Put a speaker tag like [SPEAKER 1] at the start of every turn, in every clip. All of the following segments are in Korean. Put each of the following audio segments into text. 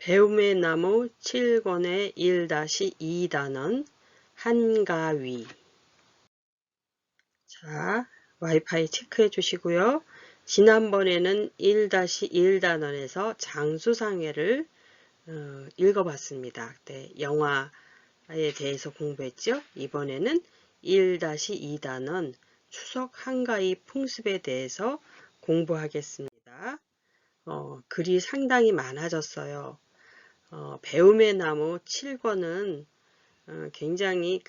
[SPEAKER 1] 배움의 나무 7권의 1-2단원 한가위. 자, 와이파이 체크해 주시고요. 지난번에는 1-1단원에서 장수상해를 읽어봤습니다. 네, 영화에 대해서 공부했죠. 이번에는 1-2단원 추석 한가위 풍습에 대해서 공부하겠습니다. 글이 상당히 많아졌어요. 배움의 나무 7권은 굉장히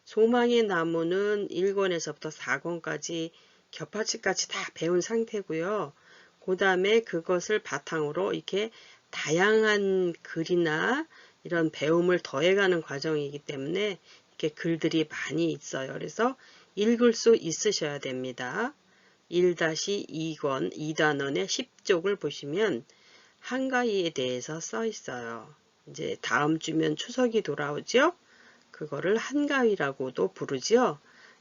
[SPEAKER 1] 소망의 나무는 1권에서부터 4권까지 겹파치까지 다 배운 상태고요. 그 다음에 그것을 바탕으로 이렇게 다양한 글이나 이런 배움을 더해가는 과정이기 때문에 이렇게 글들이 많이 있어요. 그래서 읽을 수 있으셔야 됩니다. 1-2권 2단원의 10쪽을 보시면 한가위에 대해서 써 있어요. 이제 다음 주면 추석이 돌아오죠? 그거를 한가위라고도 부르죠?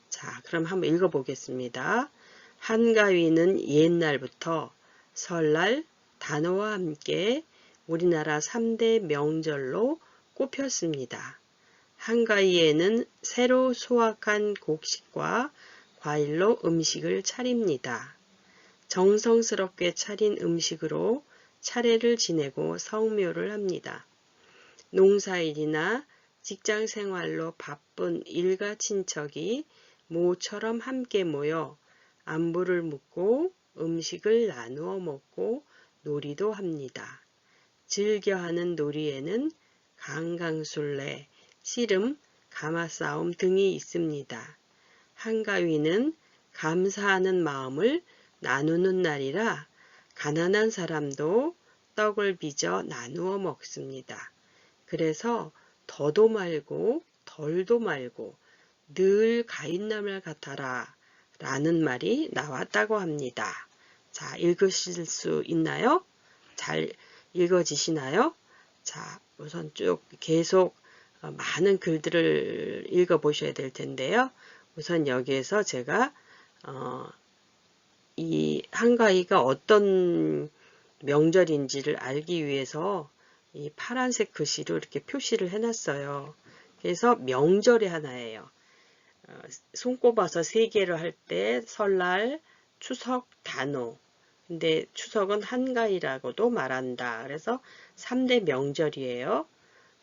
[SPEAKER 1] 자, 그럼 한번 읽어보겠습니다. 한가위는 옛날부터 설날, 단오와 함께 우리나라 3대 명절로 꼽혔습니다. 한가위에는 새로 수확한 곡식과 과일로 음식을 차립니다. 정성스럽게 차린 음식으로 차례를 지내고 성묘를 합니다. 농사일이나 직장생활로 바쁜 일가 친척이 모처럼 함께 모여 안부를 묻고 음식을 나누어 먹고 놀이도 합니다. 즐겨하는 놀이에는 강강술래, 씨름, 가마싸움 등이 있습니다. 한가위는 감사하는 마음을 나누는 날이라 가난한 사람도 떡을 빚어 나누어 먹습니다. 그래서 더도 말고 덜도 말고 늘 가인나물 같아라 라는 말이 나왔다고 합니다. 자, 읽으실 수 있나요? 잘 읽어지시나요? 자, 우선 쭉 계속 많은 글들을 읽어보셔야 될 텐데요. 우선 여기에서 제가 이 한가위가 어떤 명절인지를 알기 위해서 이 파란색 글씨로 이렇게 표시를 해놨어요. 그래서 명절의 하나예요. 손꼽아서 3개를 할 때 설날, 추석, 단오. 근데 추석은 한가위라고도 말한다. 그래서 3대 명절이에요.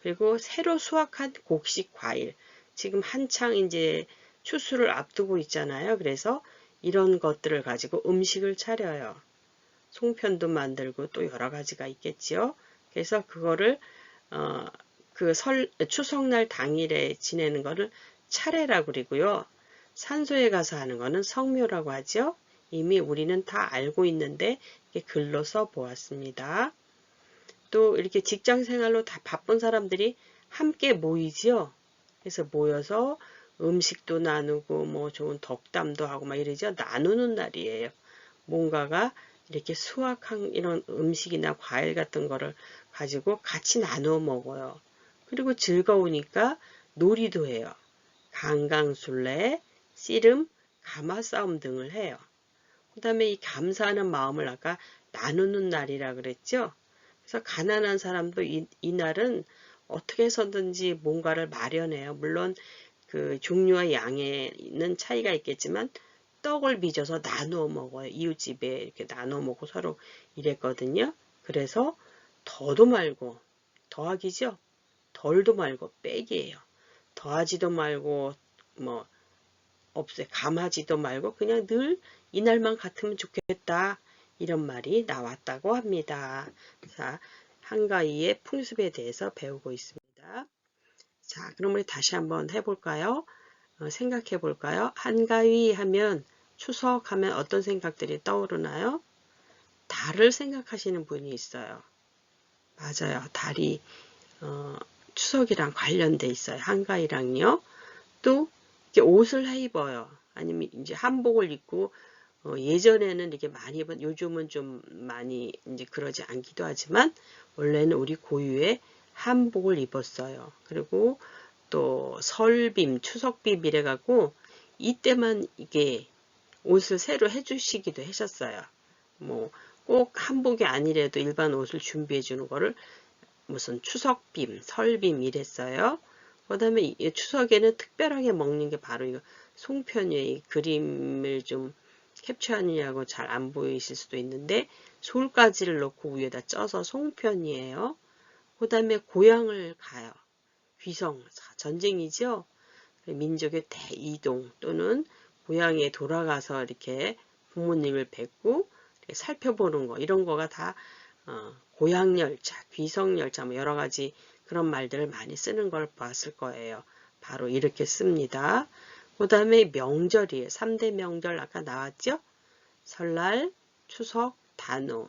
[SPEAKER 1] 그리고 새로 수확한 곡식 과일. 지금 한창 이제 추수를 앞두고 있잖아요. 그래서 이런 것들을 가지고 음식을 차려요. 송편도 만들고 또 여러 가지가 있겠지요. 그래서 그거를 추석날 당일에 지내는 거를 차례라고 그러고요. 산소에 가서 하는 거는 성묘라고 하죠. 이미 우리는 다 알고 있는데 글로 써 보았습니다. 또 이렇게 직장 생활로 다 바쁜 사람들이 함께 모이죠. 그래서 모여서 음식도 나누고 뭐 좋은 덕담도 하고 막 이러죠. 나누는 날이에요. 뭔가가 이렇게 수확한 이런 음식이나 과일 같은 거를 가지고 같이 나누어 먹어요. 그리고 즐거우니까 놀이도 해요. 강강술래, 씨름, 가마싸움 등을 해요. 그 다음에 이 감사하는 마음을 아까 나누는 날이라 그랬죠. 그래서 가난한 사람도 이 날은 어떻게 해서든지 뭔가를 마련해요. 물론 그 종류와 양에는 차이가 있겠지만 떡을 빚어서 나누어 먹어요. 이웃집에 이렇게 나누어 먹고 서로 이랬거든요. 그래서 더도 말고 더하기죠. 덜도 말고 빼기예요. 더하지도 말고 뭐 없어요. 감하지도 말고 그냥 늘 이날만 같으면 좋겠다. 이런 말이 나왔다고 합니다. 자, 한가위의 풍습에 대해서 배우고 있습니다. 자, 그럼 우리 다시 한번 해볼까요? 생각해 볼까요? 한가위 하면 추석 하면 어떤 생각들이 떠오르나요? 달을 생각하시는 분이 있어요. 맞아요. 달이 추석이랑 관련돼 있어요. 한가위랑요. 또 이렇게 옷을 해 입어요. 아니면 이제 한복을 입고 예전에는 이렇게 많이 입은 요즘은 좀 많이 이제 그러지 않기도 하지만 원래는 우리 고유의 한복을 입었어요. 그리고 또 설빔, 추석빔 이래갖고 이때만 이게 옷을 새로 해주시기도 하셨어요. 뭐 꼭 한복이 아니래도 일반 옷을 준비해 주는 거를 무슨 추석빔, 설빔 이랬어요. 그 다음에 추석에는 특별하게 먹는 게 바로 이거 송편이에요. 이 그림을 좀 캡처하느냐고 잘 안 보이실 수도 있는데 솔가지를 넣고 위에다 쪄서 송편이에요. 그 다음에 고향을 가요. 귀성, 전쟁이죠. 민족의 대이동 또는 고향에 돌아가서 이렇게 부모님을 뵙고 이렇게 살펴보는 거 이런 거가 다 고향열차, 귀성열차 뭐 여러 가지 그런 말들을 많이 쓰는 걸 봤을 거예요. 바로 이렇게 씁니다. 그 다음에 명절이에요. 3대 명절 아까 나왔죠? 설날, 추석, 단오.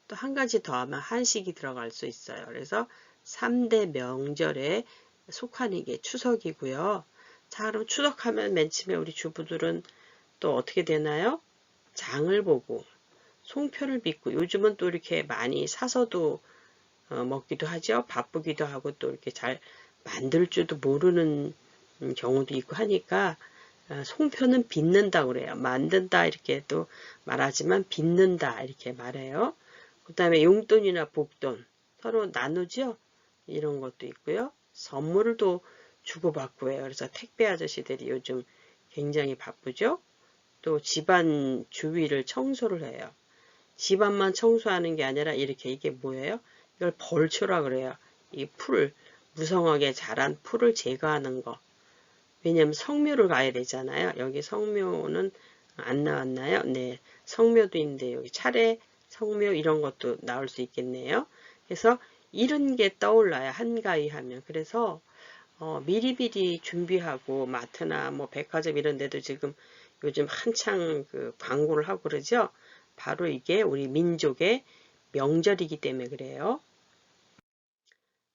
[SPEAKER 1] 또 한 가지 더 하면 한식이 들어갈 수 있어요. 그래서 3대 명절에 속하는 게 추석이고요. 자, 그럼 추석하면 맨 처음에 우리 주부들은 또 어떻게 되나요? 장을 보고 송편을 빚고 요즘은 또 이렇게 많이 사서도 먹기도 하죠. 바쁘기도 하고 또 이렇게 잘 만들 줄도 모르는 경우도 있고 하니까 송편은 빚는다 그래요. 만든다 이렇게 또 말하지만 빚는다 이렇게 말해요. 그 다음에 용돈이나 복돈 서로 나누죠. 이런 것도 있고요. 선물도 주고받고 해요. 그래서 택배 아저씨들이 요즘 굉장히 바쁘죠. 또 집안 주위를 청소를 해요. 집안만 청소하는 게 아니라 이렇게 이게 뭐예요? 이걸 벌초라 그래요. 이 풀, 무성하게 자란 풀을 제거하는 거. 왜냐면 성묘를 가야 되잖아요. 여기 성묘는 안 나왔나요? 네, 성묘도 있는데 여기 차례, 성묘 이런 것도 나올 수 있겠네요. 그래서 이런 게 떠올라요. 한가위 하면. 그래서 미리미리 준비하고 마트나 뭐 백화점 이런 데도 지금 요즘 한창 그 광고를 하고 그러죠. 바로 이게 우리 민족의 명절이기 때문에 그래요.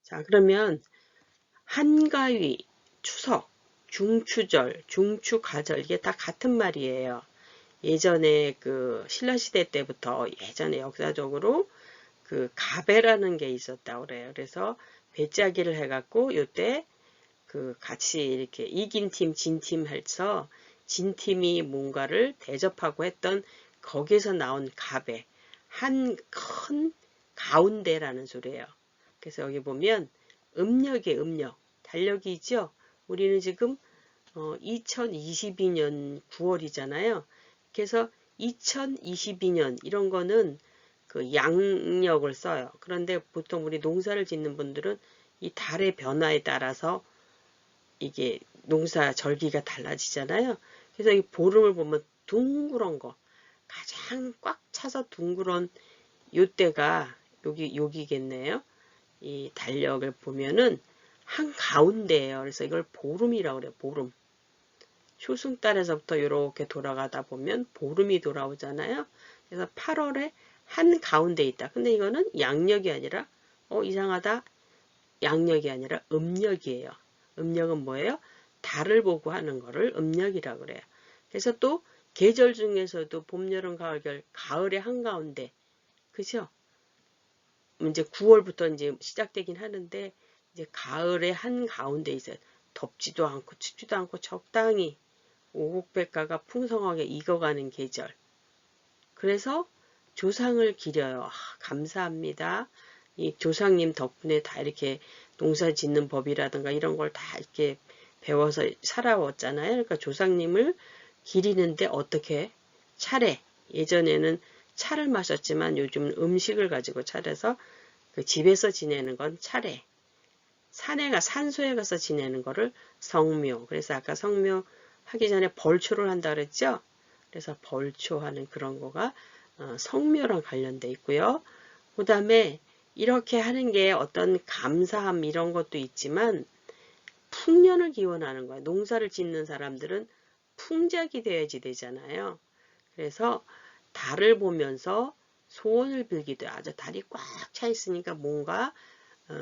[SPEAKER 1] 자, 그러면 한가위, 추석, 중추절, 중추가절 이게 다 같은 말이에요. 예전에 그 신라시대 때부터 예전에 역사적으로 그 가배라는 게 있었다고 그래요. 그래서 배짜기를 해갖고 요때 그 같이 이렇게 이긴 팀, 진 팀 해서 진 팀이 뭔가를 대접하고 했던 거기에서 나온 가배. 한 큰 가운데라는 소리예요. 그래서 여기 보면 음력의 음력, 달력이 있죠? 우리는 지금 2022년 9월이잖아요. 그래서 2022년 이런 거는 그 양력을 써요. 그런데 보통 우리 농사를 짓는 분들은 이 달의 변화에 따라서 이게 농사 절기가 달라지잖아요. 그래서 이 보름을 보면 둥그런 거, 가장 꽉 차서 둥그런 요때가 여기겠네요. 이 달력을 보면은 한 가운데예요. 그래서 이걸 보름이라고 그래요. 보름. 초승달에서부터 이렇게 돌아가다 보면 보름이 돌아오잖아요. 그래서 8월에 한 가운데 있다. 근데 이거는 양력이 아니라 이상하다. 양력이 아니라 음력이에요. 음력은 뭐예요? 달을 보고 하는 거를 음력이라고 그래요. 그래서 또 계절 중에서도 봄, 여름, 가을, 겨울, 가을의 한가운데 그죠? 이제 9월부터 이제 시작되긴 하는데 이제 가을의 한가운데 있어요. 덥지도 않고 춥지도 않고 적당히 오곡백과가 풍성하게 익어가는 계절. 그래서 조상을 기려요. 감사합니다. 이 조상님 덕분에 다 이렇게 농사 짓는 법이라든가 이런 걸 다 이렇게 배워서 살아왔잖아요. 그러니까 조상님을 기리는데 어떻게? 차례. 예전에는 차를 마셨지만 요즘은 음식을 가지고 차려서 그 집에서 지내는 건 차례. 산소에 가서 지내는 거를 성묘. 그래서 아까 성묘 하기 전에 벌초를 한다 그랬죠? 그래서 벌초하는 그런 거가 성묘랑 관련돼 있고요. 그 다음에 이렇게 하는 게 어떤 감사함 이런 것도 있지만 풍년을 기원하는 거예요. 농사를 짓는 사람들은 풍작이 돼야지 되잖아요. 그래서 달을 보면서 소원을 빌기도 아주 달이 꽉 차 있으니까 뭔가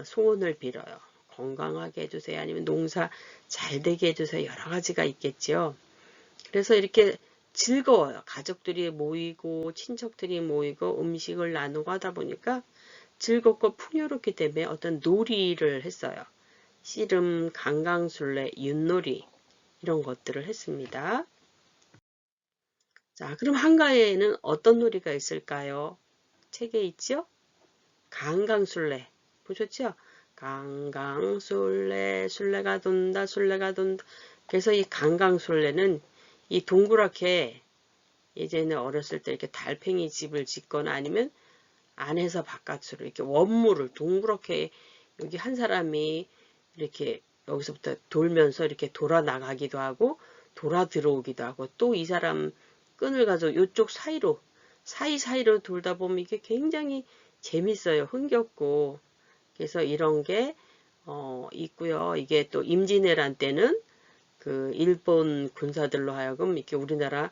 [SPEAKER 1] 소원을 빌어요. 건강하게 해주세요. 아니면 농사 잘 되게 해주세요. 여러 가지가 있겠죠. 그래서 이렇게 즐거워요. 가족들이 모이고 친척들이 모이고 음식을 나누고 하다 보니까 즐겁고 풍요롭기 때문에 어떤 놀이를 했어요. 씨름, 강강술래, 윷놀이 이런 것들을 했습니다. 자, 그럼 한가위에는 어떤 놀이가 있을까요? 책에 있죠? 강강술래 보셨죠? 강강술래, 술래가 돈다, 술래가 돈다. 그래서 이 강강술래는 이 동그랗게 예전에 어렸을 때 이렇게 달팽이 집을 짓거나 아니면 안에서 바깥으로 이렇게 원물을 동그랗게 여기 한 사람이 이렇게 여기서부터 돌면서 이렇게 돌아 나가기도 하고 돌아 들어오기도 하고 또 이 사람 끈을 가지고 이쪽 사이로 사이사이로 돌다 보면 이게 굉장히 재밌어요. 흥겹고. 그래서 이런 게 있고요. 이게 또 임진왜란 때는 그 일본 군사들로 하여금 이렇게 우리나라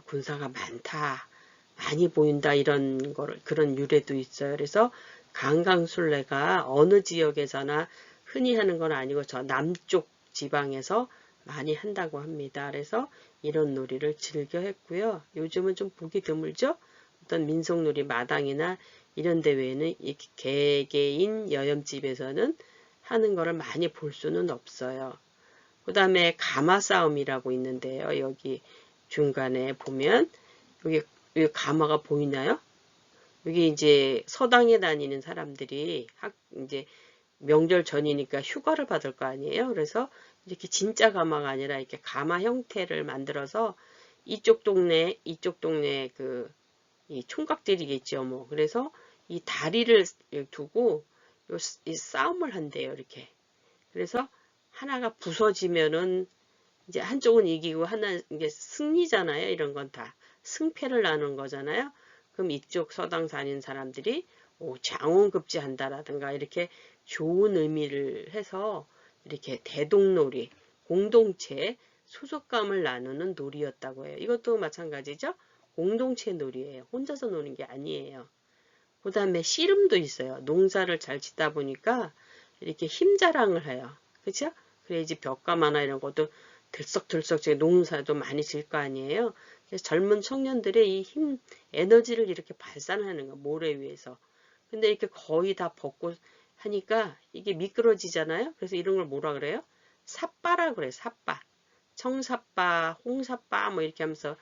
[SPEAKER 1] 군사가 많다, 많이 보인다 이런 거를 그런 유래도 있어요. 그래서 강강술래가 어느 지역에서나 흔히 하는 건 아니고 저 남쪽 지방에서 많이 한다고 합니다. 그래서 이런 놀이를 즐겨 했고요. 요즘은 좀 보기 드물죠? 어떤 민속놀이 마당이나 이런 데 외에는 이 개개인 여염집에서는 하는 거를 많이 볼 수는 없어요. 그 다음에 가마싸움이라고 있는데요. 여기 중간에 보면 여기 가마가 보이나요? 여기 이제 서당에 다니는 사람들이 이제 명절 전이니까 휴가를 받을 거 아니에요. 그래서 이렇게 진짜 가마가 아니라 이렇게 가마 형태를 만들어서 이쪽 동네 이 총각들이겠죠. 뭐 그래서 이 다리를 두고 이 싸움을 한대요. 이렇게. 그래서 하나가 부서지면은 이제 한쪽은 이기고 하나 이게 승리잖아요. 이런 건 다 승패를 나눈 거잖아요. 그럼 이쪽 서당 다니는 사람들이 장원급제한다라든가 이렇게 좋은 의미를 해서 이렇게 대동놀이, 공동체 소속감을 나누는 놀이였다고 해요. 이것도 마찬가지죠. 공동체 놀이예요. 혼자서 노는 게 아니에요. 그 다음에 씨름도 있어요. 농사를 잘 짓다 보니까 이렇게 힘자랑을 해요. 그렇죠? 그래야지 벽감하나 이런 것도 들썩들썩 농사도 많이 질 거 아니에요. 그래서 젊은 청년들의 이 힘, 에너지를 이렇게 발산하는 거 모래 위에서. 근데 이렇게 거의 다 벗고 하니까 이게 미끄러지잖아요. 그래서 이런 걸 뭐라 그래요? 삿바라 그래요. 삿바. 청삿바, 홍삿바 뭐 이렇게 하면서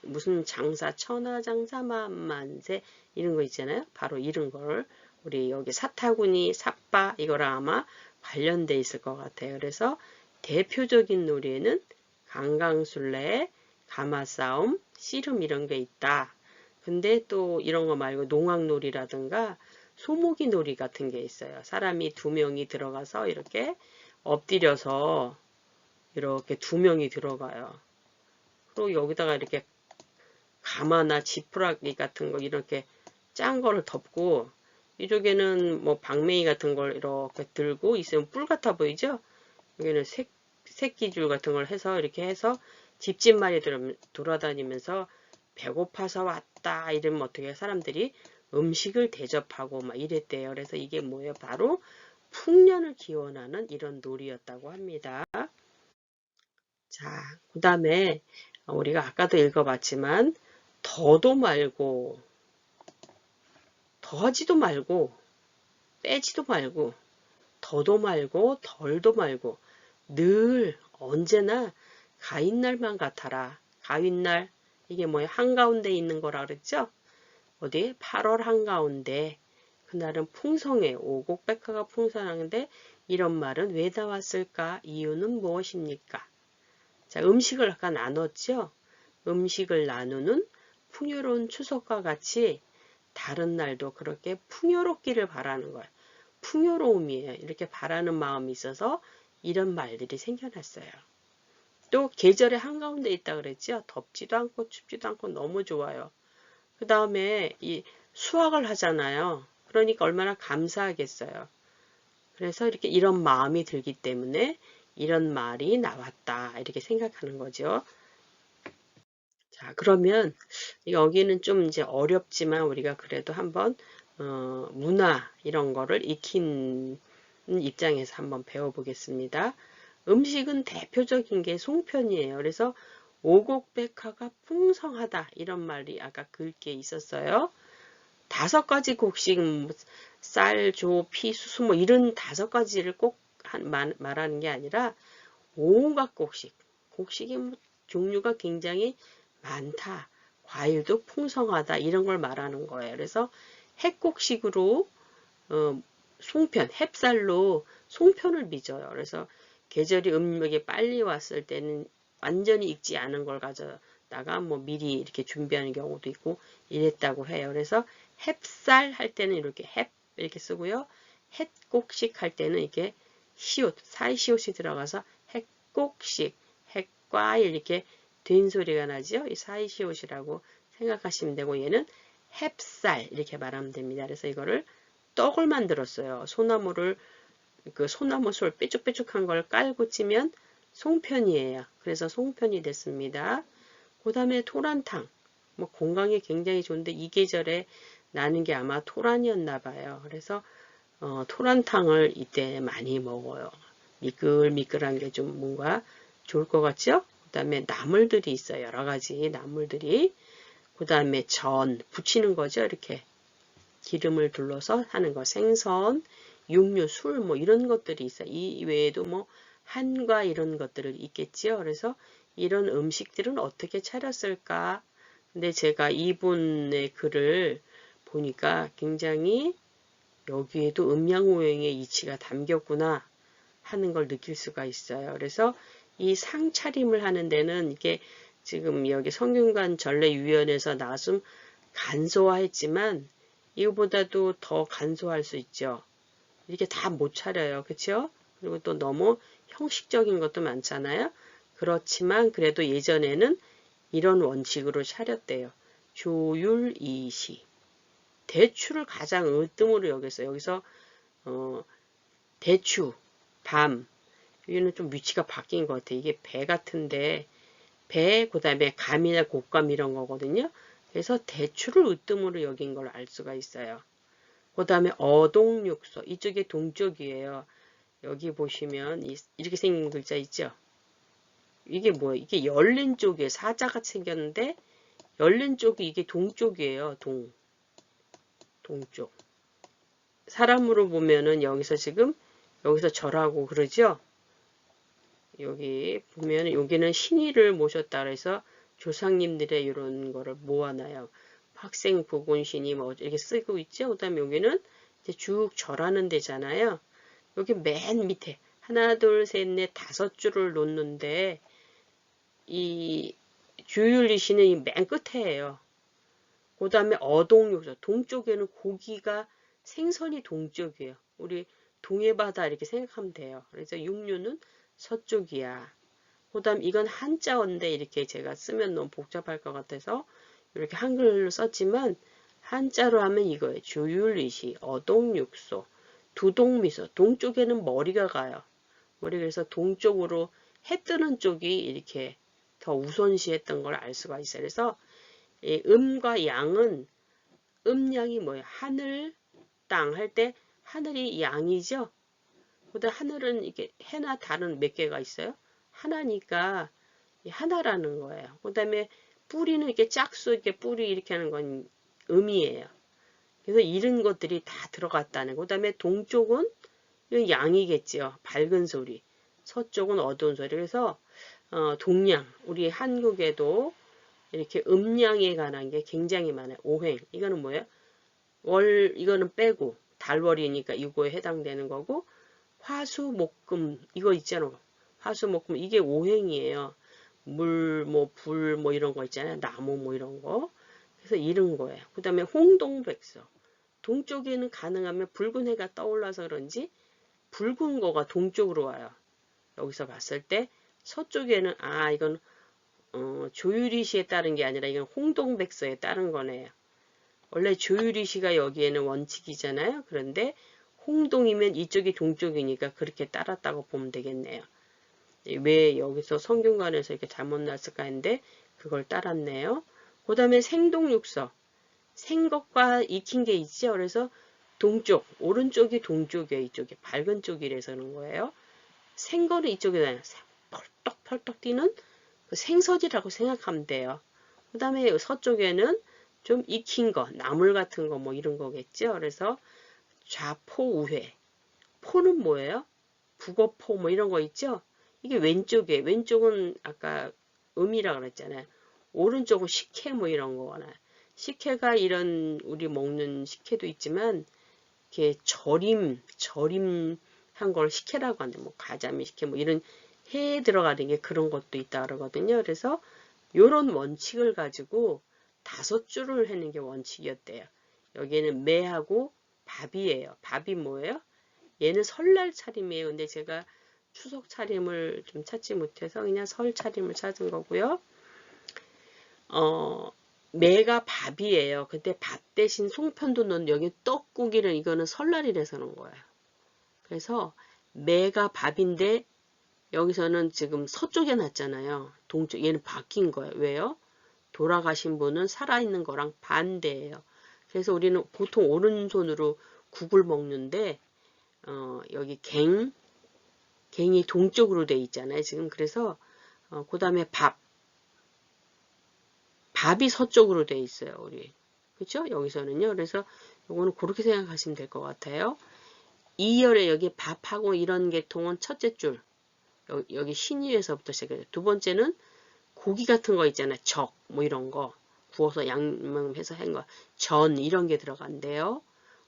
[SPEAKER 1] 무슨 장사, 천하장사 만만세 이런 거 있잖아요. 바로 이런 걸 우리 여기 사타구니, 삿바 이거랑 아마 관련돼 있을 것 같아요. 그래서 대표적인 놀이에는 강강술래, 가마싸움, 씨름 이런 게 있다. 근데 또 이런 거 말고 농악놀이라든가 소모기 놀이 같은 게 있어요. 사람이 2명이 들어가서 이렇게 엎드려서 이렇게 2명이 들어가요. 그리고 여기다가 이렇게 가마나 지푸라기 같은 거 이렇게 짠 거를 덮고 이쪽에는 뭐 방맹이 같은 걸 이렇게 들고 있으면 뿔 같아 보이죠? 여기는 새끼줄 같은 걸 해서 이렇게 해서 집집마다 돌아다니면서 배고파서 왔다 이러면 어떻게 사람들이 음식을 대접하고 막 이랬대요. 그래서 이게 뭐예요? 바로 풍년을 기원하는 이런 놀이였다고 합니다. 자, 그 다음에 우리가 아까도 읽어봤지만 더도 말고 더하지도 말고 빼지도 말고 더도 말고 덜도 말고 늘 언제나 가인날만 같아라. 가인날 이게 뭐예요? 한가운데 있는 거라 그랬죠? 어디 8월 한가운데 그날은 풍성해 오곡백화가 풍성한데 이런 말은 왜 나왔을까? 이유는 무엇입니까? 자, 음식을 아까 나눴죠? 음식을 나누는 풍요로운 추석과 같이 다른 날도 그렇게 풍요롭기를 바라는 거예요. 풍요로움이에요. 이렇게 바라는 마음이 있어서 이런 말들이 생겨났어요. 또 계절의 한가운데 있다 그랬죠. 덥지도 않고 춥지도 않고 너무 좋아요. 그 다음에 이 수확을 하잖아요. 그러니까 얼마나 감사하겠어요. 그래서 이렇게 이런 마음이 들기 때문에 이런 말이 나왔다. 이렇게 생각하는 거죠. 자, 그러면 여기는 좀 이제 어렵지만 우리가 그래도 한번 문화 이런 거를 익힌 입장에서 한번 배워보겠습니다. 음식은 대표적인 게 송편이에요. 그래서 오곡백화가 풍성하다 이런 말이 아까 글게 있었어요. 5가지 곡식 쌀, 조, 피, 수수 뭐 이런 5가지를 꼭 말하는 게 아니라 온갖 곡식이 뭐 종류가 굉장히 많다. 과일도 풍성하다. 이런 걸 말하는 거예요. 그래서 핵곡식으로 송편, 햅쌀로 송편을 빚어요. 그래서 계절이 음력이 빨리 왔을 때는 완전히 익지 않은 걸 가져다가 뭐 미리 이렇게 준비하는 경우도 있고 이랬다고 해요. 그래서 햅쌀 할 때는 이렇게 햅 이렇게 쓰고요. 햇곡식 할 때는 이렇게 시옷, 사이시옷이 들어가서 햇곡식, 햇과일 이렇게 된 소리가 나죠. 이 사이시옷이라고 생각하시면 되고 얘는 햅쌀 이렇게 말하면 됩니다. 그래서 이거를 떡을 만들었어요. 소나무를 그 소나무 솔 뾰족뾰족한 걸 깔고 찌면 송편이에요. 그래서 송편이 됐습니다. 그 다음에 토란탕. 뭐 건강에 굉장히 좋은데 이 계절에 나는 게 아마 토란이었나 봐요. 그래서 토란탕을 이때 많이 먹어요. 미끌미끌한 게 좀 뭔가 좋을 것 같죠? 그 다음에 나물들이 있어요. 여러 가지 나물들이. 그 다음에 전 부치는 거죠. 이렇게 기름을 둘러서 하는 거. 생선, 육류, 술 뭐 이런 것들이 있어요. 이 외에도 뭐 한과 이런 것들이 있겠지요. 그래서 이런 음식들은 어떻게 차렸을까? 근데 제가 이분의 글을 보니까 굉장히 여기에도 음양오행의 이치가 담겼구나 하는 걸 느낄 수가 있어요. 그래서 이 상차림을 하는 데는 이게 지금 여기 성균관 전래유연에서 나왔음 간소화했지만 이거보다도 더 간소할 수 있죠. 이렇게 다 못 차려요. 그렇죠? 그리고 또 너무 형식적인 것도 많잖아요. 그렇지만 그래도 예전에는 이런 원칙으로 차렸대요. 조율이시. 대추를 가장 으뜸으로 여겼어요. 여기서 대추, 밤. 여기는 좀 위치가 바뀐 것 같아요. 이게 배 같은데 배, 그 다음에 감이나 곶감 이런 거거든요. 그래서 대추를 으뜸으로 여긴 걸 알 수가 있어요. 그 다음에 어동육소. 이쪽이 동쪽이에요. 여기 보시면 이렇게 생긴 글자 있죠? 이게 뭐예요? 이게 열린 쪽이에요. 사자가 생겼는데 열린 쪽이 이게 동쪽이에요. 동쪽. 사람으로 보면은 여기서 지금 여기서 절하고 그러죠? 여기 보면 여기는 신의를 모셨다 그래서 조상님들의 이런 거를 모아놔요. 학생 보곤신이 뭐 이렇게 쓰고 있죠. 그 다음에 여기는 이제 쭉 절하는 데잖아요. 여기 맨 밑에 하나 둘 셋 넷 다섯 줄을 놓는데 이 주율리시는 이 맨 끝에예요. 그 다음에 어동육소 동쪽에는 고기가 생선이 동쪽이에요. 우리 동해바다 이렇게 생각하면 돼요. 그래서 육류는 서쪽이야. 그 다음 이건 한자어인데 이렇게 제가 쓰면 너무 복잡할 것 같아서 이렇게 한글로 썼지만 한자로 하면 이거예요. 주율리시, 어동육소, 두동미소. 동쪽에는 머리가 가요. 머리가 그래서 동쪽으로 해 뜨는 쪽이 이렇게 더 우선시했던 걸 알 수가 있어요. 그래서 음과 양은 음양이 뭐예요? 하늘, 땅 할 때 하늘이 양이죠. 그다음 하늘은 이게 해나 달은 몇 개가 있어요? 하나니까 하나라는 거예요. 그다음에 뿌리는 이렇게 짝수 이렇게 뿌리 이렇게 하는 건 음이에요. 그래서 이런 것들이 다 들어갔다는. 그다음에 동쪽은 양이겠지요. 밝은 소리. 서쪽은 어두운 소리. 그래서 동양 우리 한국에도 이렇게 음양에 관한 게 굉장히 많아요. 오행 이거는 뭐예요? 이거는 빼고 달월이니까 이거에 해당되는 거고 화수목금 이거 있잖아. 화수목금 이게 오행이에요. 물, 뭐, 불, 뭐 이런 거 있잖아요. 나무 뭐 이런 거. 그래서 이런 거예요. 그 다음에 홍동백서. 동쪽에는 가능하면 붉은 해가 떠올라서 그런지 붉은 거가 동쪽으로 와요. 여기서 봤을 때 서쪽에는 이건 조유리시에 따른 게 아니라 이건 홍동백서에 따른 거네요. 원래 조유리시가 여기에는 원칙이잖아요. 그런데 홍동이면 이쪽이 동쪽이니까 그렇게 따랐다고 보면 되겠네요. 왜 여기서 성균관에서 이렇게 잘못 났을까 했는데 그걸 따랐네요. 그 다음에 생동육서. 생것과 익힌 게 있죠. 그래서 동쪽, 오른쪽이 동쪽이에요. 이쪽이 밝은 쪽이라서 그런 거예요. 생거는 이쪽이잖아요. 펄떡펄떡 뛰는 그 생선이라고 생각하면 돼요. 그 다음에 서쪽에는 좀 익힌 거, 나물 같은 거 뭐 이런 거겠죠. 그래서 좌포우회. 포는 뭐예요? 북어포 뭐 이런 거 있죠. 이게 왼쪽에 왼쪽은 아까 음이라 그랬잖아요. 오른쪽은 식혜 뭐 이런 거거나 식혜가 이런 우리 먹는 식혜도 있지만 이렇게 절임한 걸 식혜라고 하는데, 뭐 가자미 식혜 뭐 이런 해에 들어가는 게 그런 것도 있다 그러거든요. 그래서 요런 원칙을 가지고 5줄을 하는 게 원칙이었대요. 여기에는 매하고 밥이에요. 밥이 뭐예요? 얘는 설날 차림이에요. 근데 제가 추석 차림을 좀 찾지 못해서 그냥 설 차림을 찾은 거고요. 매가 밥이에요. 근데 밥 대신 송편도 넣는, 여기 떡국이는 이거는 설날이라서 넣은 거예요. 그래서 매가 밥인데 여기서는 지금 서쪽에 놨잖아요. 동쪽, 얘는 바뀐 거예요. 왜요? 돌아가신 분은 살아있는 거랑 반대예요. 그래서 우리는 보통 오른손으로 국을 먹는데 여기 갱이 동쪽으로 돼 있잖아요. 지금 그래서 그 다음에 밥이 서쪽으로 돼 있어요. 우리 그렇죠? 여기서는요. 그래서 요거는 그렇게 생각하시면 될 것 같아요. 2열에 여기 밥하고 이런 계통은 첫째 줄, 여기 흰위에서부터 시작해요. 두 번째는 고기 같은 거 있잖아요. 뭐 이런 거 구워서 양념해서 한 거, 전 이런 게 들어간대요.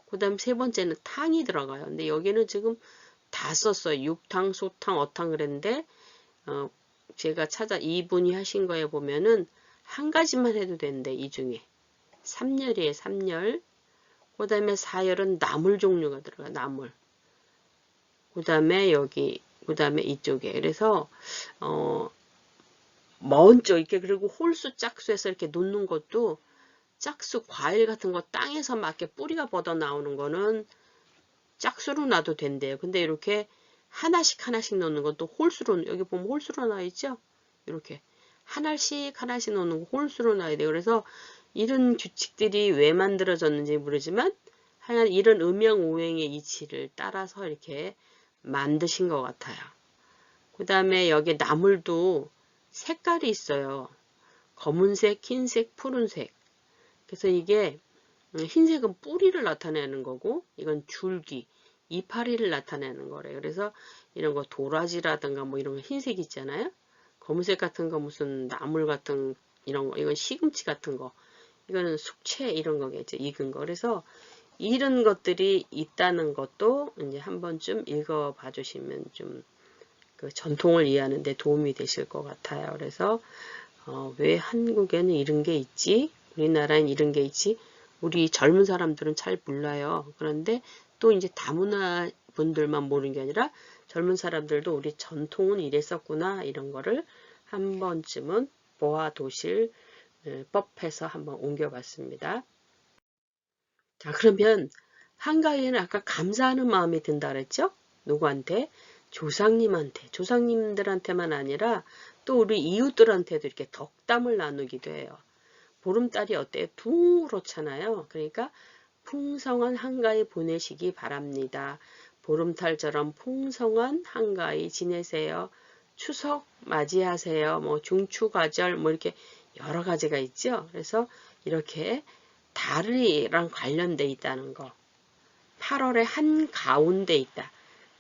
[SPEAKER 1] 그 다음 세 번째는 탕이 들어가요. 근데 여기는 지금 다 썼어요. 육탕, 소탕, 어탕 그랬는데 제가 이분이 하신 거에 보면은 한 가지만 해도 되는데 이 중에 3열이에요. 3열. 그 다음에 4열은 나물 종류가 들어가요. 나물. 그 다음에 그 다음에 이쪽에. 그래서 먼저 이렇게, 그리고 홀수 짝수해서 이렇게 놓는 것도, 짝수 과일 같은 거 땅에서 막 이렇게 뿌리가 뻗어 나오는 거는 짝수로 놔도 된대요. 근데 이렇게 하나씩 놓는 것도 홀수로, 여기 보면 홀수로 나와 있죠? 이렇게 하나씩 놓는 거 홀수로 놔야 돼요. 그래서 이런 규칙들이 왜 만들어졌는지 모르지만 하여간 이런 음양오행의 이치를 따라서 이렇게 만드신 것 같아요. 그 다음에 여기 나물도 색깔이 있어요. 검은색, 흰색, 푸른색. 그래서 이게 흰색은 뿌리를 나타내는 거고, 이건 줄기, 이파리를 나타내는 거래요. 그래서 이런 거 도라지라든가 뭐 이런 거 흰색 있잖아요. 검은색 같은 거 무슨 나물 같은 이런 거, 이건 시금치 같은 거, 이거는 숙채 이런 거겠죠. 익은 거. 그래서 이런 것들이 있다는 것도 이제 한 번쯤 읽어봐 주시면 좀 그 전통을 이해하는 데 도움이 되실 것 같아요. 그래서 왜 한국에는 이런 게 있지? 우리나라엔 이런 게 있지? 우리 젊은 사람들은 잘 몰라요. 그런데 또 이제 다문화 분들만 모르는 게 아니라 젊은 사람들도 우리 전통은 이랬었구나, 이런 거를 한 번쯤은 보아두실 법해서 한번 옮겨봤습니다. 자, 그러면 한가위에는 아까 감사하는 마음이 든다 그랬죠? 누구한테? 조상님한테, 조상님들한테만 아니라 또 우리 이웃들한테도 이렇게 덕담을 나누기도 해요. 보름달이 어때요? 둥그렇잖아요. 그러니까 풍성한 한가위 보내시기 바랍니다. 보름달처럼 풍성한 한가위 지내세요. 추석 맞이하세요. 뭐 중추가절 뭐 이렇게 여러 가지가 있죠. 그래서 이렇게 달이랑 관련돼 있다는 거. 8월에 한 가운데 있다.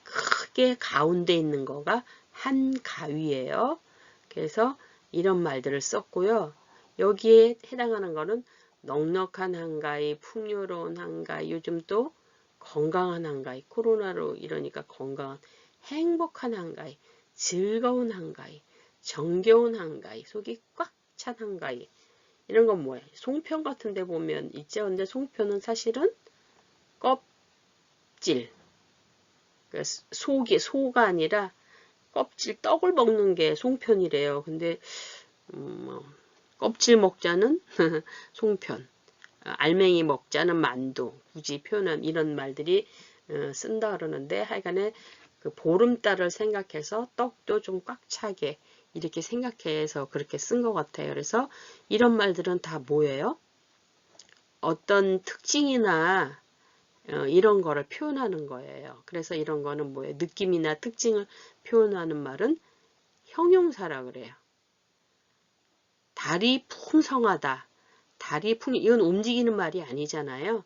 [SPEAKER 1] 크게 가운데 있는 거가 한가위예요. 그래서 이런 말들을 썼고요. 여기에 해당하는 거는 넉넉한 한가위, 풍요로운 한가위, 요즘 또 건강한 한가위, 코로나로 이러니까 건강한, 행복한 한가위, 즐거운 한가위, 정겨운 한가위, 속이 꽉 찬 한가위. 이런 건 뭐예요? 송편 같은 데 보면 있죠. 근데 송편은 사실은 껍질, 소가 아니라 껍질, 떡을 먹는 게 송편이래요. 근데 껍질 먹자는 송편, 알맹이 먹자는 만두, 굳이 표현한 이런 말들이 쓴다 그러는데, 하여간에 그 보름달을 생각해서 떡도 좀 꽉 차게 이렇게 생각해서 그렇게 쓴 것 같아요. 그래서 이런 말들은 다 뭐예요? 어떤 특징이나 이런 거를 표현하는 거예요. 그래서 이런 거는 뭐예요? 느낌이나 특징을 표현하는 말은 형용사라 그래요. 달이 풍성하다. 이건 움직이는 말이 아니잖아요.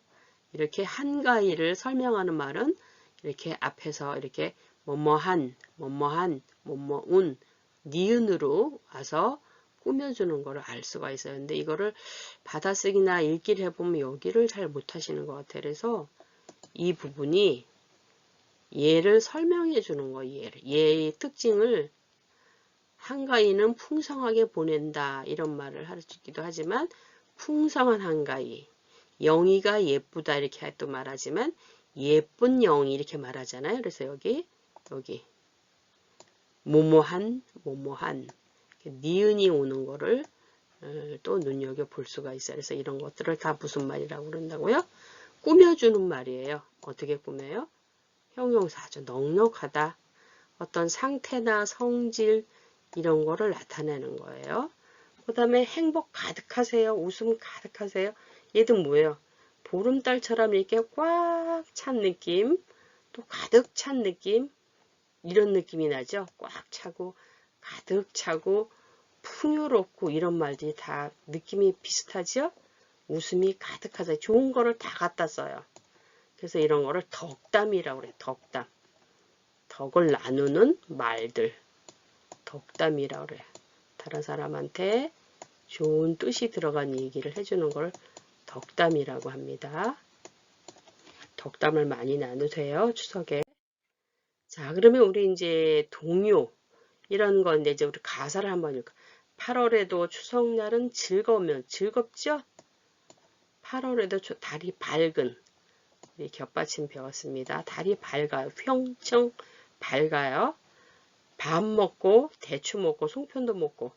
[SPEAKER 1] 이렇게 한가위를 설명하는 말은 이렇게 앞에서 이렇게 뭐뭐한, 뭐뭐운, 니은으로 와서 꾸며주는 걸 알 수가 있어요. 근데 이거를 받아쓰기나 읽기를 해보면 여기를 잘 못하시는 것 같아요. 그래서 이 부분이 얘를 설명해 주는 거예요. 얘의 특징을 한가위는 풍성하게 보낸다 이런 말을 할 수 있기도 하지만 풍성한 한가위, 영희가 예쁘다 이렇게 또 말하지만 예쁜 영희 이렇게 말하잖아요. 그래서 여기 모모한 니은이 오는 거를 또 눈여겨볼 수가 있어요. 그래서 이런 것들을 다 무슨 말이라고 그런다고요? 꾸며주는 말이에요. 어떻게 꾸며요? 형용사 아주 넉넉하다. 어떤 상태나 성질 이런 거를 나타내는 거예요. 그 다음에 행복 가득하세요. 웃음 가득하세요. 얘도 뭐예요? 보름달처럼 이렇게 꽉 찬 느낌, 또 가득 찬 느낌, 이런 느낌이 나죠? 꽉 차고, 가득 차고, 풍요롭고 이런 말들이 다 느낌이 비슷하죠? 웃음이 가득하다. 좋은 거를 다 갖다 써요. 그래서 이런 거를 덕담이라고 그래요. 덕담. 덕을 나누는 말들. 덕담이라고 그래요. 다른 사람한테 좋은 뜻이 들어간 얘기를 해주는 걸 덕담이라고 합니다. 덕담을 많이 나누세요. 추석에. 자, 그러면 우리 이제 동요 이런 건데 이제 우리 가사를 한번 읽을까. 8월에도 추석날은 즐거우면 즐겁죠? 8월에도 달이 밝은 우리 겹받침 배웠습니다. 달이 밝아요. 평청 밝아요. 밥 먹고 대추 먹고 송편도 먹고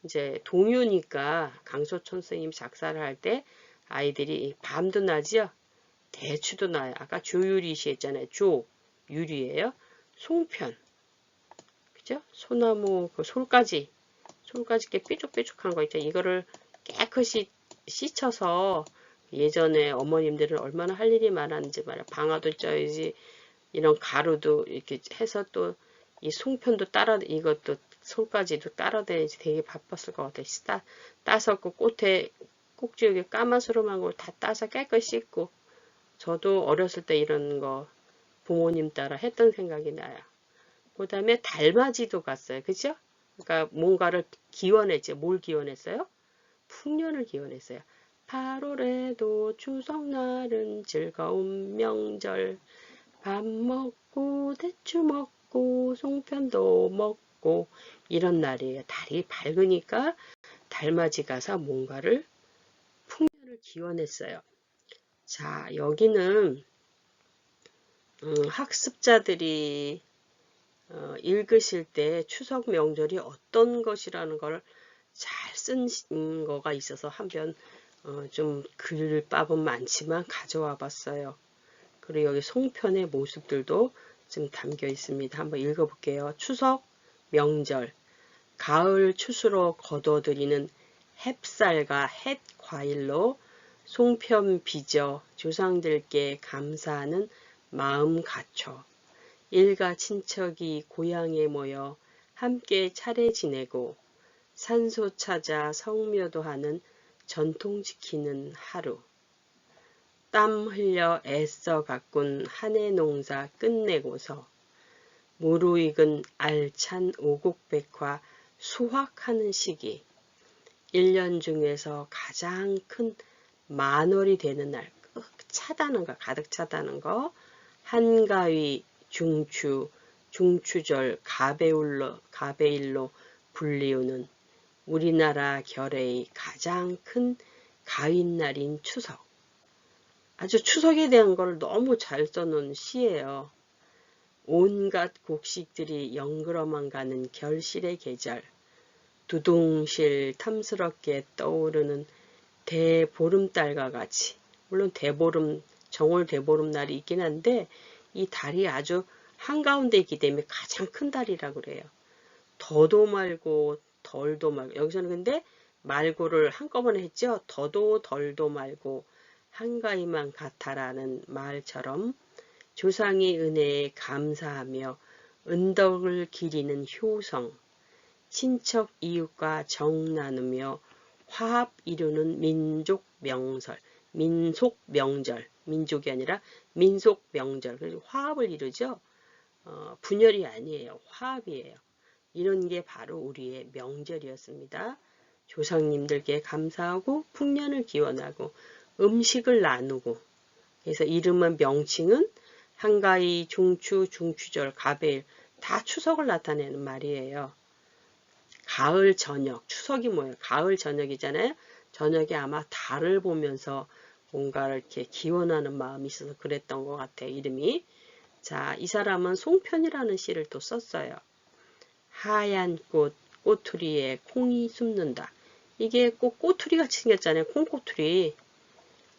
[SPEAKER 1] 이제 동요니까 강소천 선생님 작사를 할 때 아이들이 밤도 나지요. 대추도 나요. 아까 조유리시 했잖아요. 조유리예요. 송편 그죠? 소나무 그 솔가지 이렇게 삐죽삐죽한 거 있죠. 이거를 깨끗이 씻어서 예전에 어머님들은 얼마나 할 일이 많았는지 말이야. 방아도 쪄야지 이런 가루도 이렇게 해서 또 이 송편도 이것도 솔가지도 따라대야지 되게 바빴을 것 같아요. 따서 그 꽃에 꼭지에 까만스름한 걸 다 따서 깨끗이 씻고 저도 어렸을 때 이런 거 부모님 따라 했던 생각이 나요. 그 다음에 달맞이도 갔어요. 그죠? 그러니까 뭔가를 기원했죠. 뭘 기원했어요? 풍년을 기원했어요. 8월에도 추석날은 즐거운 명절 밥 먹고 대추 먹고 송편도 먹고 이런 날이에요. 달이 밝으니까 달맞이 가서 뭔가를 풍년을 기원했어요. 자, 여기는 학습자들이 읽으실 때 추석 명절이 어떤 것이라는 걸 잘 쓴 거가 있어서 한편 좀 글밥은 많지만 가져와 봤어요. 그리고 여기 송편의 모습들도 좀 담겨 있습니다. 한번 읽어볼게요. 추석 명절 가을 추수로 거둬들이는 햅쌀과 햇 과일로 송편 빚어 조상들께 감사하는 마음 갖춰 일가 친척이 고향에 모여 함께 차례 지내고 산소 찾아 성묘도 하는 전통 지키는 하루. 땀 흘려 애써 가꾼 한 해 농사 끝내고서 무르익은 알찬 오곡백화 수확하는 시기. 1년 중에서 가장 큰 만월이 되는 날. 차다는 거, 가득 차다는 거. 한가위 중추절 가베일로 불리우는 우리나라 결의 가장 큰 가윗날인 추석. 아주 추석에 대한 걸 너무 잘 써놓은 시예요. 온갖 곡식들이 영그러만 가는 결실의 계절. 두둥실 탐스럽게 떠오르는 대보름달과 같이 물론 정월 대보름날이 있긴 한데 이 달이 아주 한가운데 있기 때문에 가장 큰 달이라고 그래요. 더도 말고 덜도 말고 여기서는 근데 말고를 한꺼번에 했죠. 더도 덜도 말고 한가위만 같아라는 말처럼 조상의 은혜에 감사하며 은덕을 기리는 효성, 친척 이웃과 정 나누며 화합 이루는 민족 명절, 민족이 아니라 민속 명절, 그래서 화합을 이루죠. 분열이 아니에요. 화합이에요. 이런 게 바로 우리의 명절이었습니다. 조상님들께 감사하고 풍년을 기원하고 음식을 나누고 그래서 이름은 명칭은 한가위, 중추, 중추절, 가베일 다 추석을 나타내는 말이에요. 가을 저녁, 추석이 뭐예요? 가을 저녁이잖아요. 저녁에 아마 달을 보면서 뭔가 이렇게 기원하는 마음이 있어서 그랬던 것 같아요. 이름이. 자, 이 사람은 송편이라는 시를 또 썼어요. 하얀 꽃, 꼬투리에 콩이 숨는다. 이게 꼭 꼬투리 같이 생겼잖아요. 콩꼬투리.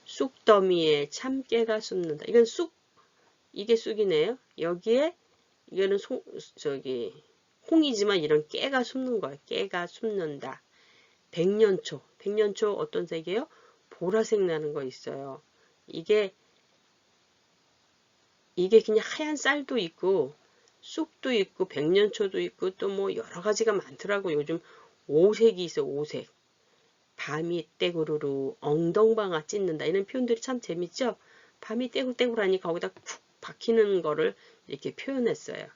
[SPEAKER 1] 쑥더미에 참깨가 숨는다. 이건 이게 쑥이네요. 여기에 이거는 콩이지만 이런 깨가 숨는 거예요. 깨가 숨는다. 백년초. 백년초 어떤 색이에요? 보라색 나는 거 있어요. 이게 그냥 하얀 쌀도 있고 쑥도 있고 백년초도 있고 또 뭐 여러 가지가 많더라고. 요즘 오색이 있어. 오색. 밤이 떼구르르 엉덩방아 찢는다. 이런 표현들이 참 재밌죠? 밤이 떼굴떼굴하니 거기다 쿡 박히는 거를 이렇게 표현했어요.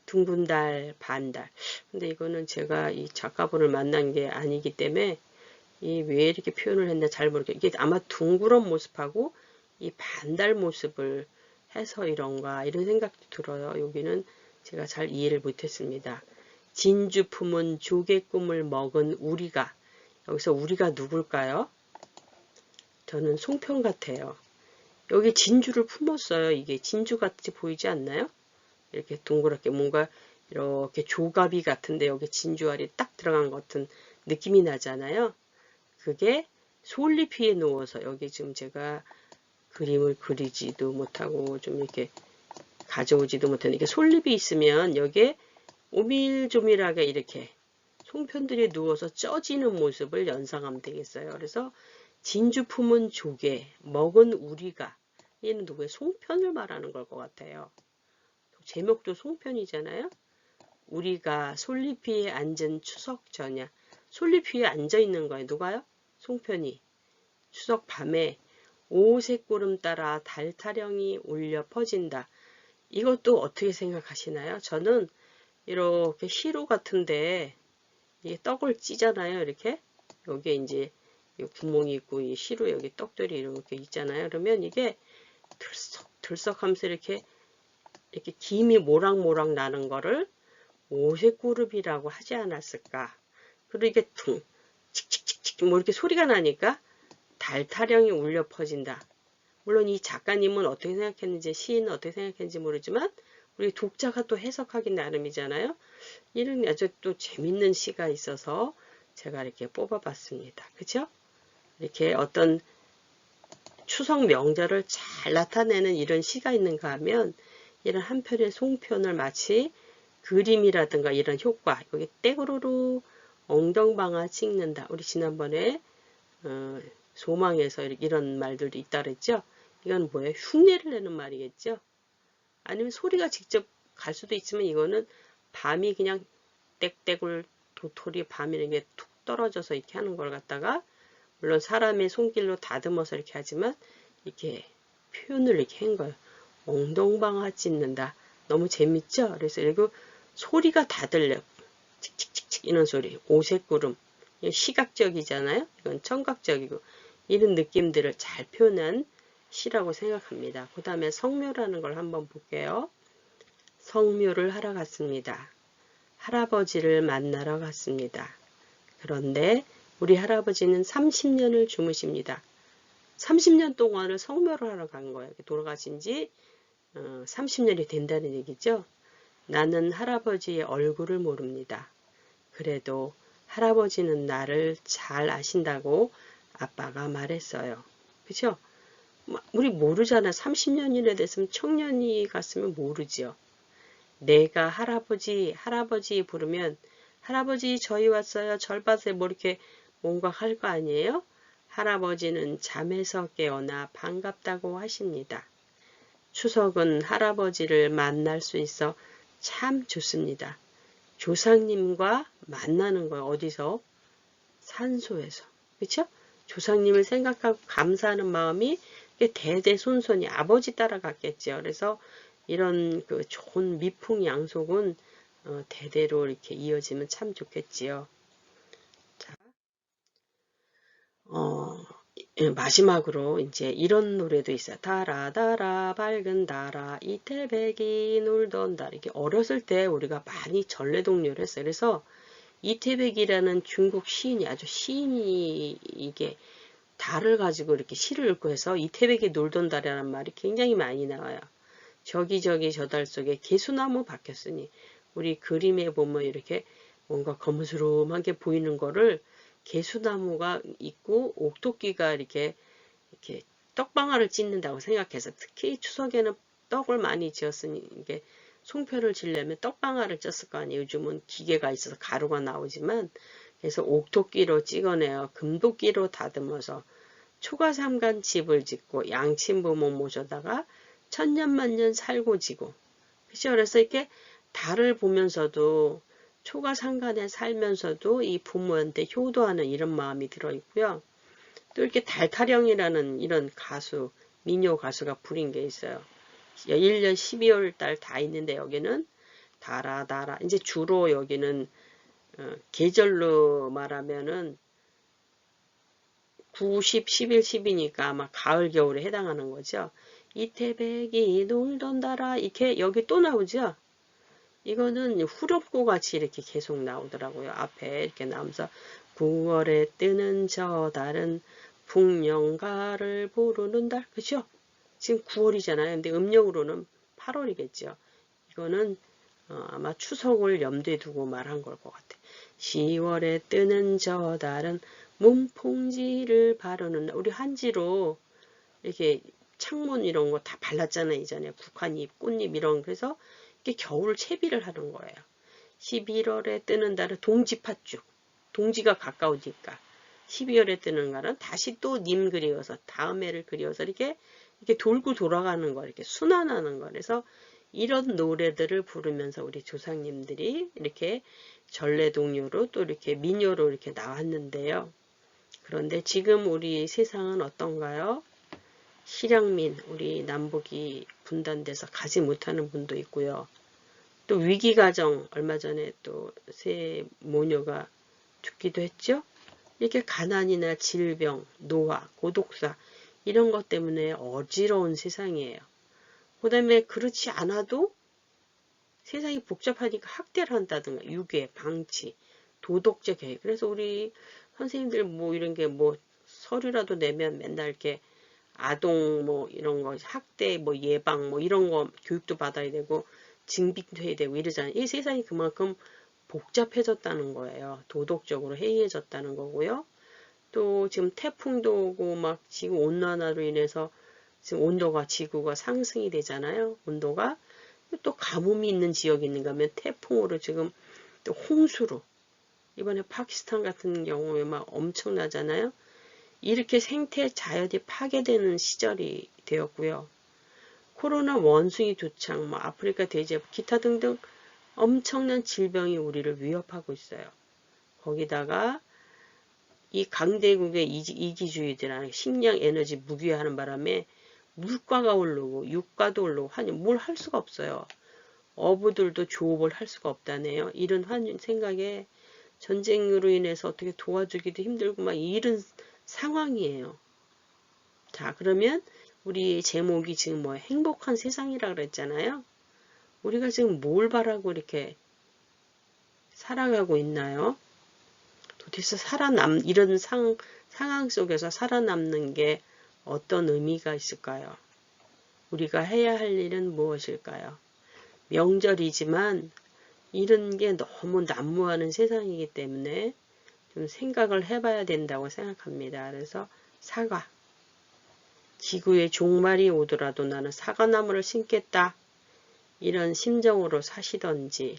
[SPEAKER 1] 둥근 달, 반달. 근데 이거는 제가 이 작가분을 만난 게 아니기 때문에 이 왜 이렇게 표현을 했나 잘 모르겠어요. 이게 아마 둥그런 모습하고 이 반달 모습을 해서 이런가 이런 생각도 들어요. 여기는 제가 잘 이해를 못했습니다. 진주 품은 조개 꿈을 먹은 우리가 여기서 우리가 누굴까요? 저는 송편 같아요. 여기 진주를 품었어요. 이게 진주같이 보이지 않나요? 이렇게 동그랗게 뭔가 이렇게 조가비 같은데 여기 진주알이 딱 들어간 것 같은 느낌이 나잖아요. 그게 솔잎 위에 누워서 여기 지금 제가 그림을 그리지도 못하고 좀 이렇게 가져오지도 못하는 이게 솔잎이 있으면 여기에 오밀조밀하게 이렇게 송편들이 누워서 쪄지는 모습을 연상하면 되겠어요. 그래서 진주 품은 조개, 먹은 우리가 얘는 누구의 송편을 말하는 걸 것 같아요. 제목도 송편이잖아요. 우리가 솔잎 위에 앉은 추석 저녁. 솔잎 위에 앉아 있는 거예요. 누가요? 송편이. 추석 밤에 오색 구름 따라 달 타령이 울려 퍼진다. 이것도 어떻게 생각하시나요? 저는 이렇게 시루 같은데 이게 떡을 찌잖아요. 이렇게 여기에 이제 구멍이 있고 이 시루 여기 떡들이 이렇게 있잖아요. 그러면 이게 들썩들썩 하면서 이렇게 김이 모락모락 나는 거를 오색구름이라고 하지 않았을까. 그리고 이게 칙칙칙칙 뭐 이렇게 소리가 나니까 달 타령이 울려 퍼진다. 물론 이 작가님은 어떻게 생각했는지 시인은 어떻게 생각했는지 모르지만 우리 독자가 또 해석하기 나름이잖아요. 이런 아주 또 재밌는 시가 있어서 제가 이렇게 뽑아봤습니다. 그죠? 이렇게 어떤 추석 명절을 잘 나타내는 이런 시가 있는가 하면 이런 한 편의 송편을 마치 그림이라든가 이런 효과 여기 떼구르르 엉덩방아 찍는다. 우리 지난번에 소망에서 이런 말들도 있다 그랬죠. 이건 뭐예요? 흉내를 내는 말이겠죠. 아니면 소리가 직접 갈 수도 있지만 이거는 밤이 그냥 떼굴 도토리 밤이 이게 툭 떨어져서 이렇게 하는 걸 갖다가 물론 사람의 손길로 다듬어서 이렇게 하지만 이렇게 표현을 이렇게 한 거예요. 엉덩방아 찢는다. 너무 재밌죠? 그래서 그리고 소리가 다 들려. 칙칙칙칙 이런 소리. 오색구름. 시각적이잖아요. 이건 청각적이고 이런 느낌들을 잘 표현한 시라고 생각합니다. 그 다음에 성묘라는 걸 한번 볼게요. 성묘를 하러 갔습니다. 할아버지를 만나러 갔습니다. 그런데 우리 할아버지는 30년을 주무십니다. 30년 동안을 성묘를 하러 간 거예요. 돌아가신 지 30년이 된다는 얘기죠. 나는 할아버지의 얼굴을 모릅니다. 그래도 할아버지는 나를 잘 아신다고 아빠가 말했어요. 그죠? 우리 모르잖아. 30년이나 됐으면 청년이 갔으면 모르죠. 내가 할아버지 부르면 할아버지 저희 왔어요. 절 봐세요. 뭐 이렇게 뭔가 할 거 아니에요? 할아버지는 잠에서 깨어나 반갑다고 하십니다. 추석은 할아버지를 만날 수 있어 참 좋습니다. 조상님과 만나는 거예요. 어디서? 산소에서. 그렇죠? 조상님을 생각하고 감사하는 마음이 대대손손이 아버지 따라갔겠죠. 그래서 이런 그 좋은 미풍양속은 대대로 이렇게 이어지면 참 좋겠지요. 자, 예, 마지막으로 이제 이런 노래도 있어요. 달아 달아 밝은 달아 이태백이 놀던 달. 이게 어렸을 때 우리가 많이 전래동요를 했어요. 그래서 이태백이라는 중국 시인이 아주 시인이 이게 달을 가지고 이렇게 시를 읽고 해서 이태백이 놀던 달이라는 말이 굉장히 많이 나와요. 저기저기 저 달 속에 개수나무 박혔으니 우리 그림에 보면 이렇게 뭔가 거무스름하게 보이는 거를 개수나무가 있고 옥토끼가 이렇게 떡방아를 찢는다고 생각해서 특히 추석에는 떡을 많이 지었으니 이게 송편을 지려면 떡방아를 쪘을 거 아니에요. 요즘은 기계가 있어서 가루가 나오지만 그래서 옥토끼로 찍어내어 금도끼로 다듬어서 초가삼간 집을 짓고 양친부모 모셔다가 천년만년 살고 지고 그렇죠. 그래서 이렇게 달을 보면서도 초가상간에 살면서도 이 부모한테 효도하는 이런 마음이 들어있고요. 또 이렇게 달타령이라는 이런 가수, 민요 가수가 부린 게 있어요. 1년 12월 달 다 있는데 여기는 달아 이제 주로 여기는 계절로 말하면은 9, 10, 11, 10이니까 아마 가을 겨울에 해당하는 거죠. 이태백이 놀던 달아 이렇게 여기 또 나오죠. 이거는 후렴구 같이 이렇게 계속 나오더라고요. 앞에 이렇게 나오면서 9월에 뜨는 저 달은 풍년가를 부르는 달. 그죠? 지금 9월이잖아요. 근데 음력으로는 8월이겠죠. 이거는 아마 추석을 염두에 두고 말한 걸 것 같아. 10월에 뜨는 저 달은 문풍지를 바르는 날. 우리 한지로 이렇게 창문 이런 거 다 발랐잖아요. 이전에 국화잎, 꽃잎 이런 그래서 이게 겨울 채비를 하는 거예요. 11월에 뜨는 달은 동지팥죽. 동지가 가까우니까. 12월에 뜨는 날은 다시 또 님 그리워서 다음 해를 그리워서 이렇게 돌고 돌아가는 거 이렇게 순환하는 거. 그래서 이런 노래들을 부르면서 우리 조상님들이 이렇게 전래동요로 또 이렇게 민요로 이렇게 나왔는데요. 그런데 지금 우리 세상은 어떤가요? 실향민, 우리 남북이 분단돼서 가지 못하는 분도 있고요. 또 위기가정, 얼마 전에 또 새 모녀가 죽기도 했죠. 이렇게 가난이나 질병, 노화, 고독사 이런 것 때문에 어지러운 세상이에요. 그 다음에 그렇지 않아도 세상이 복잡하니까 학대를 한다든가 유괴, 방치, 도덕적 교육. 그래서 우리 선생님들 뭐 이런 게 뭐 서류라도 내면 맨날 이렇게 아동 뭐 이런 거 학대 뭐 예방 뭐 이런 거 교육도 받아야 되고 징빙도 해야 되고 이러잖아요. 이 세상이 그만큼 복잡해졌다는 거예요. 도덕적으로 해이해졌다는 거고요. 또 지금 태풍도 오고 막 지구 온난화로 인해서 지금 온도가 지구가 상승이 되잖아요. 온도가 또 가뭄이 있는 지역이 있는가 하면 태풍으로 지금 또 홍수로 이번에 파키스탄 같은 경우에 막 엄청나잖아요. 이렇게 생태 자연이 파괴되는 시절이 되었고요. 코로나 원숭이 두창, 뭐 아프리카 돼지, 기타 등등 엄청난 질병이 우리를 위협하고 있어요. 거기다가 이 강대국의 이기주의들하는 식량 에너지 무기화하는 바람에 물가가 오르고 유가도 오르고 뭘 할 수가 없어요. 어부들도 조업을 할 수가 없다네요. 이런 생각에 전쟁으로 인해서 어떻게 도와주기도 힘들고 막 이런 상황이에요. 자, 그러면 우리 제목이 지금 뭐 행복한 세상이라 그랬잖아요. 우리가 지금 뭘 바라고 이렇게 살아가고 있나요? 도대체 이런 상황 속에서 살아남는 게 어떤 의미가 있을까요? 우리가 해야 할 일은 무엇일까요? 명절이지만 이런 게 너무 난무하는 세상이기 때문에 좀 생각을 해봐야 된다고 생각합니다. 그래서 사과. 지구의 종말이 오더라도 나는 사과나무를 심겠다. 이런 심정으로 사시던지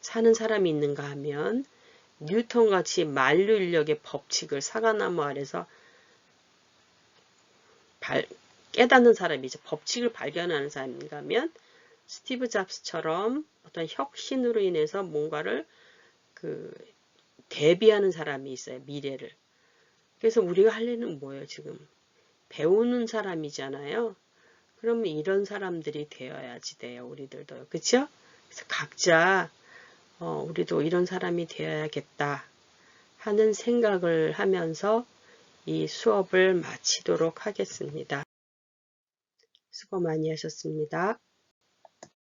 [SPEAKER 1] 사는 사람이 있는가 하면 뉴턴같이 만류인력의 법칙을 사과나무 아래서 깨닫는 사람이죠. 법칙을 발견하는 사람인가 하면 스티브 잡스처럼 어떤 혁신으로 인해서 뭔가를 대비하는 사람이 있어요. 미래를. 그래서 우리가 할 일은 뭐예요? 지금 배우는 사람이잖아요. 그러면 이런 사람들이 되어야지 돼요. 우리들도요. 그쵸? 그래서 각자 우리도 이런 사람이 되어야겠다 하는 생각을 하면서 이 수업을 마치도록 하겠습니다. 수고 많이 하셨습니다.